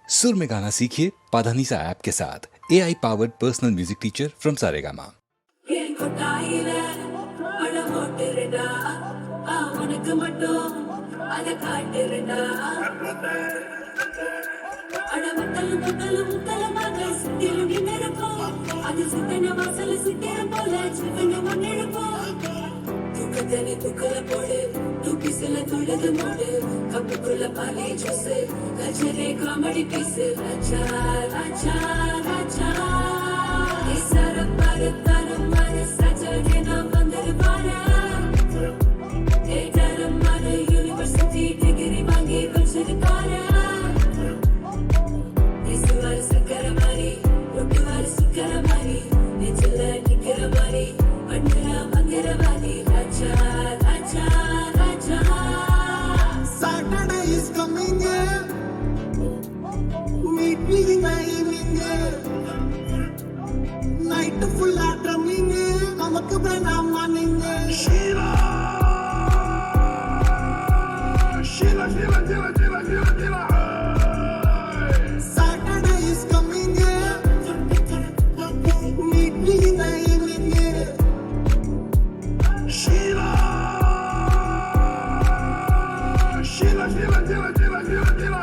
सुर में गाना सीखिए पाधानीसा ऐप के साथ AI powered personal music teacher from Saregama. துக்கல போடு தூக்கி சில துள்ளது மூடு கப்புக்குள்ள பாலே ஜூஸ் கஜரே காமெடி பீஸ் ராஜா ராஜா ராஜா இசர பாரு தரம் மாறு சஜடே நான் வந்தரு பாரு ஏடரம் மாறு யூனிவர்சிட்டி டிகிரி வாங்கி வச்சிருக்காரு இசுவார் சக்கர மாறி ரொட்டுவார் சுக்கர மாறி நெஞ்சில நிக்கிற மாறி பண்ணுற மந்திரவாதி ராஜா ராஜா ராஜா Saturday is coming here. Meet me in the evening here. Night full of drumming here. நமக்கு வேணாம் morning here. Sheila, Sheila, Sheila, Sheila, Sheila, Sheila, Sheila. Saturday is coming here. Meet me in the evening here. Sheila, Sheila, Sheila, Sheila, Sheila, Sheila, Sheila.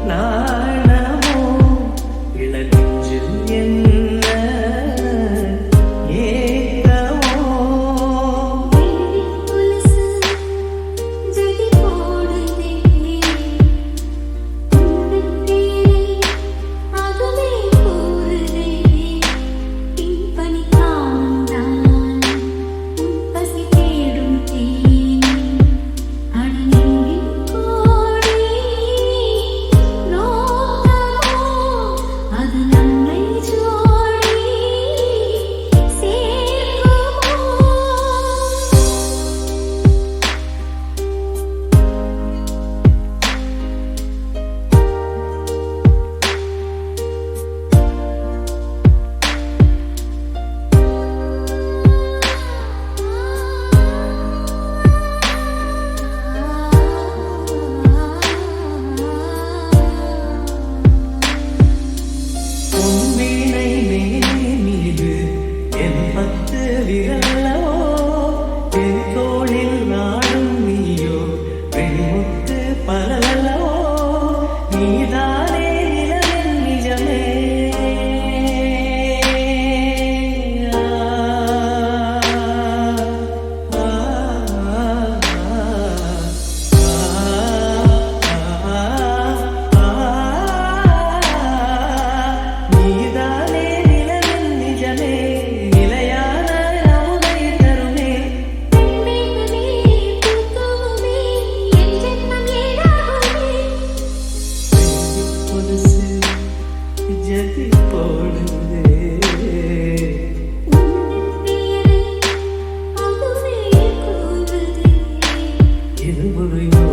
நான் ஜதி போடுதே இது முறையோ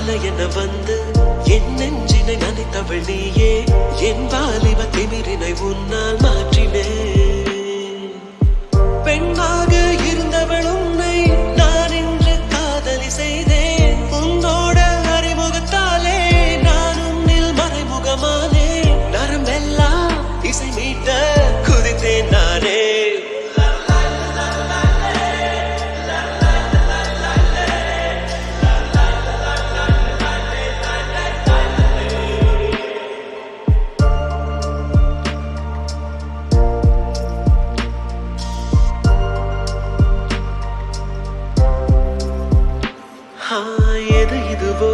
போல என்ன வந்து என் நெஞ்சினை நனைத்தவள் நீயே என் வாலிப திமிரினை உன்னால் மாற்றினேன் பெண்ணாக இருந்தவள் உன்னை நான் இன்று காதலி செய்தேன் உன்னோட அறிமுகத்தாலே நான் உன்னில் மறைமுகமானே நரம்பெல்லாம் இசை மீட்ட குதித்தேன் நானே எது இதுவோ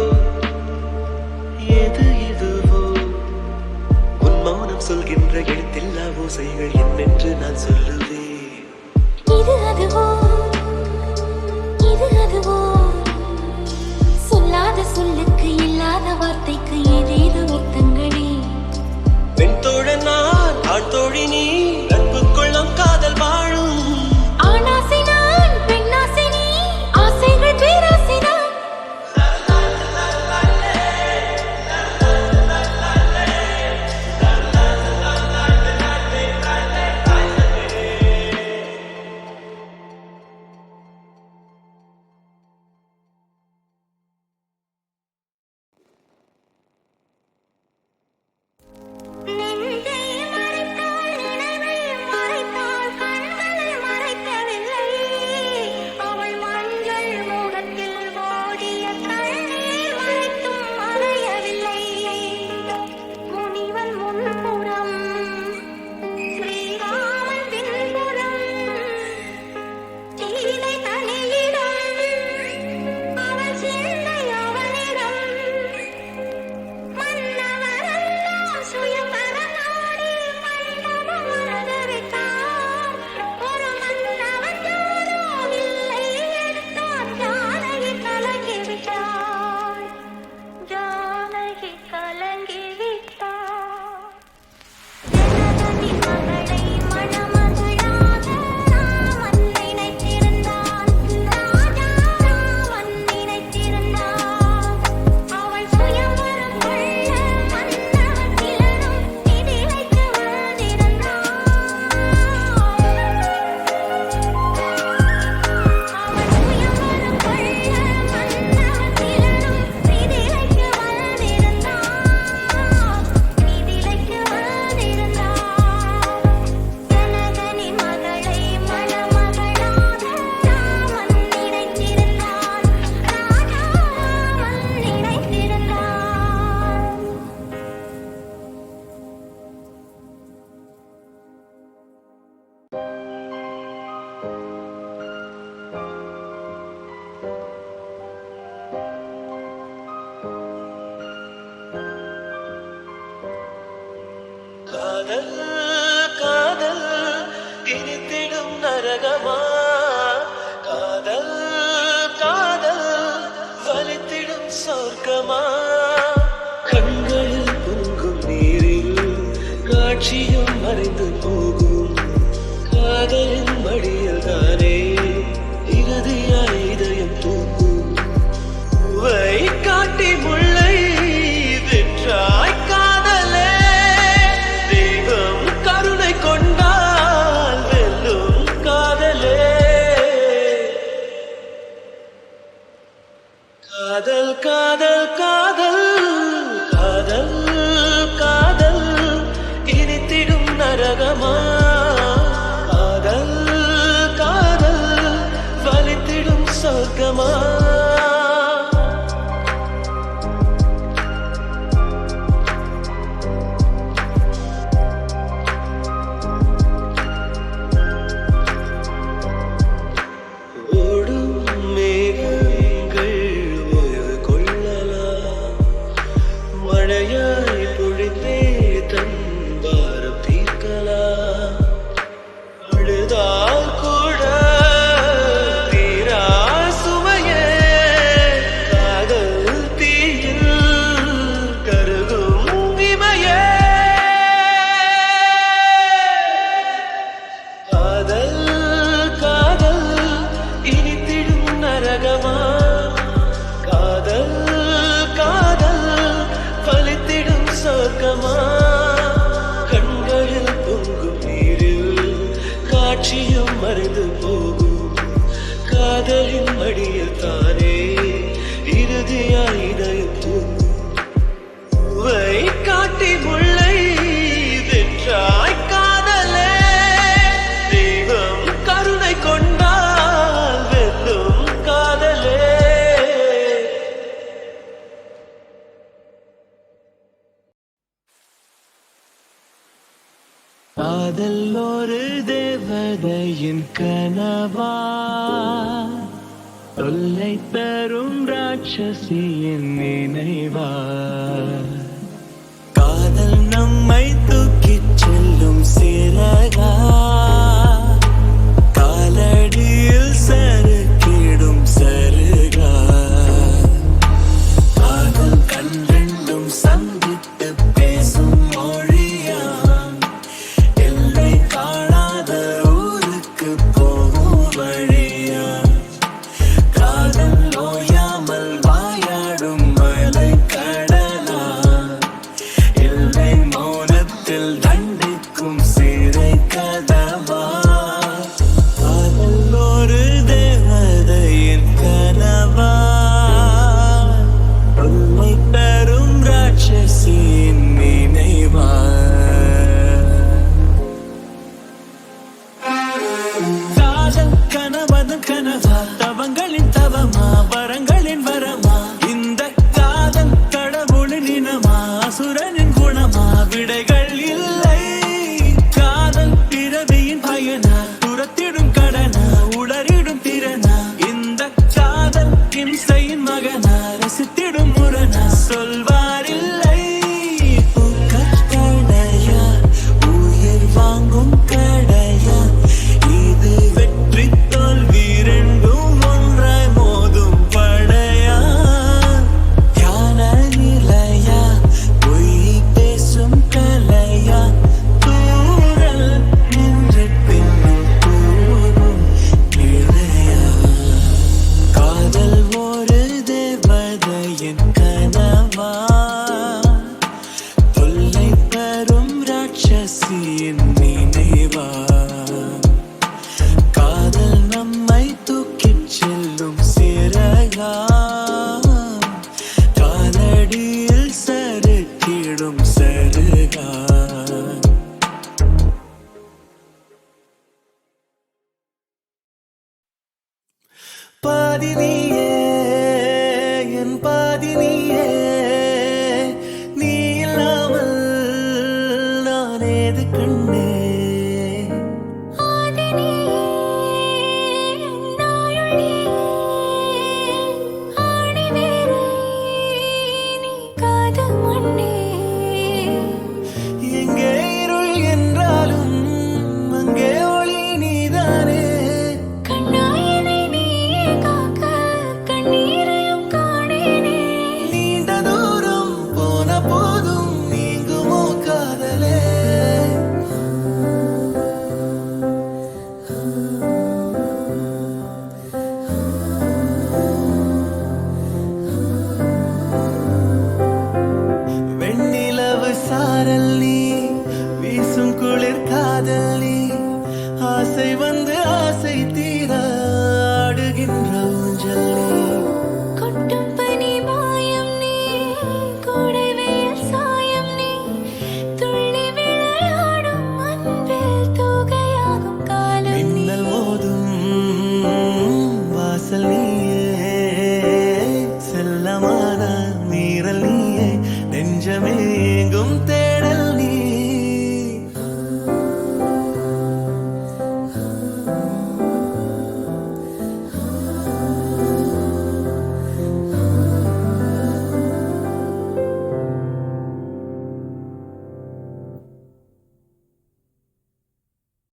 எது இதுவோ உன் மௌனம் சொல்கின்ற எழுத்தில்லா ஓசைகள் என்னென்று நான் சொல்லுவேன் இது அதுவோ இது அதுவோ சொல்லாத சொல்லுக்கு இல்லாத வார்த்தைக்கு ஏதேதோ அர்த்தங்களே பெண் தோழன் நான் ஆண் தோழி நீ நட்புக்குள் நம் காதல் வாழும் ஆணாசை நான் பெண்ணாசை நீ ஆசைகள் பேராசை நான் நெஞ்சை மறைத்தாள் நினைவை மறைத்தாள் கண்களை மறைக்கவில்லை அவள் மஞ்சள் முகத்தில் ஓடிய கண்ணீர் மறைத்தும் மறையவில்லை முனிவன் முன்புறம் ஸ்ரீராமன் பின்புறம் சீதை தனியிடம் அவள் சிந்தை அவனிடம் மன்னவரெல்லாம் சுயம்பரனாடி மண்டபம் அழகவிட்டார் ஒரு மன்னவன் யாரோ இல்லை எடுத்தார் ஜானகி கலங்கிவிட்டார் ஜானகி கலங்கிவிட்டார் ஜனகதி மகளை மணமகளாக ராமன் நினைத்திருந்தான் ராஜா ராமன் நினைத்திருந்தான் அவள் சுயம்பரம் கொள்ள மன்னவன் கிளரும் நிதி வைத்து வாழ்ந்திருந்தான் அவள் சுயம்பரம் கொள்ள மன்னவன் கிளரும் நிதி வைத்து வாழ்ந்திருந்தான் நிதி வைத்து வாழ்ந்திருந்தான் ஜனகனி மகளை மணமகளாக ராமன் நினைத்திருந்தான் ராஜா ராமன் நினைத்திருந்தான் காதல் காதல் இனித்திடும் நரகமா காதல் காதல் வலித்திடும் சொர்க்கமா கண்களில் பொங்கும் நீரில் காட்சியும் மறைந்து போகும் காதலின் மடியில் தானே இறுதியாய் இதயம் தூக்கும் பூவை காட்டி முல்லை வென்றாய் காதலே தெய்வம் கருணை கொண்டால் வெல்லும் காதலே காதல் காதல் காதல் காதல் காதல் இனித்திடும் நரகமா காதல் காதல் லட்சியம் மறைந்து போகும் காதலின் மடியில் தானே இறுதியாய் இதயம் தூங்கும் பூவை காட்டி முல்லை வென்றாய் காதலே தெய்வம் கருணை கொண்டால் வெல்லும் காதலே காதல் ஒரு தேவதையின் கனவா தொல்லை தரும் ராட்சசியின் நினைவா காதல் நம்மை தூக்கிச் செல்லும் சிறகா காலடியில் சறுக்கிடும் சருகா காதல் கண்டெண்டும் சந்தித்து பேசும் மொழியா எல்லை காணாத ஊருக்கு போகும் வழியா காதல் ஓயாமல் வாயாடும் மலை கடலா எல்லை மௌனத்தில் தண்டிக்கும் சிறை கதவா காதல் ஒரு தேவதையின் கனவா உண்மை பெறும் ராட்சசியின் நினைவா காதல் கனவதன் கனவா தவங்களின் தவமா வரங்களின் வரமா இந்த காதல் கடவுளின் இனமா அசுரனின் குணமா விடைகள் இல்லை காதல் பிறவியின் பயனா துரத்திடும் கடனா உளறிடும் திறனா இந்த காதல் இம்சையின் மகனா ரசித்திடும் முரணா சொல்வாரில்லை கடையா உயிர் வாங்கும் கடையா இது வெற்றி தோல்வி ரெண்டும் ஒன்றாய் மோதும் படையா ஞான நிலையா பொய் பேசும் கலையா தூரல் நின்று பின்னும் கூறும் நிலையா காதல் ஒரு தேவதையின் கனவா தொல்லை தரும் ராட்சசியின் நினைவா காதல் நம்மை தூக்கிச் செல்லும் சிறகா காலடியில் சறுக்கிடும் சருகா பாதி நீயே என் பாதி நீயே நீ இல்லாமல் நான் ஏது கண்டே ஆதி நீயே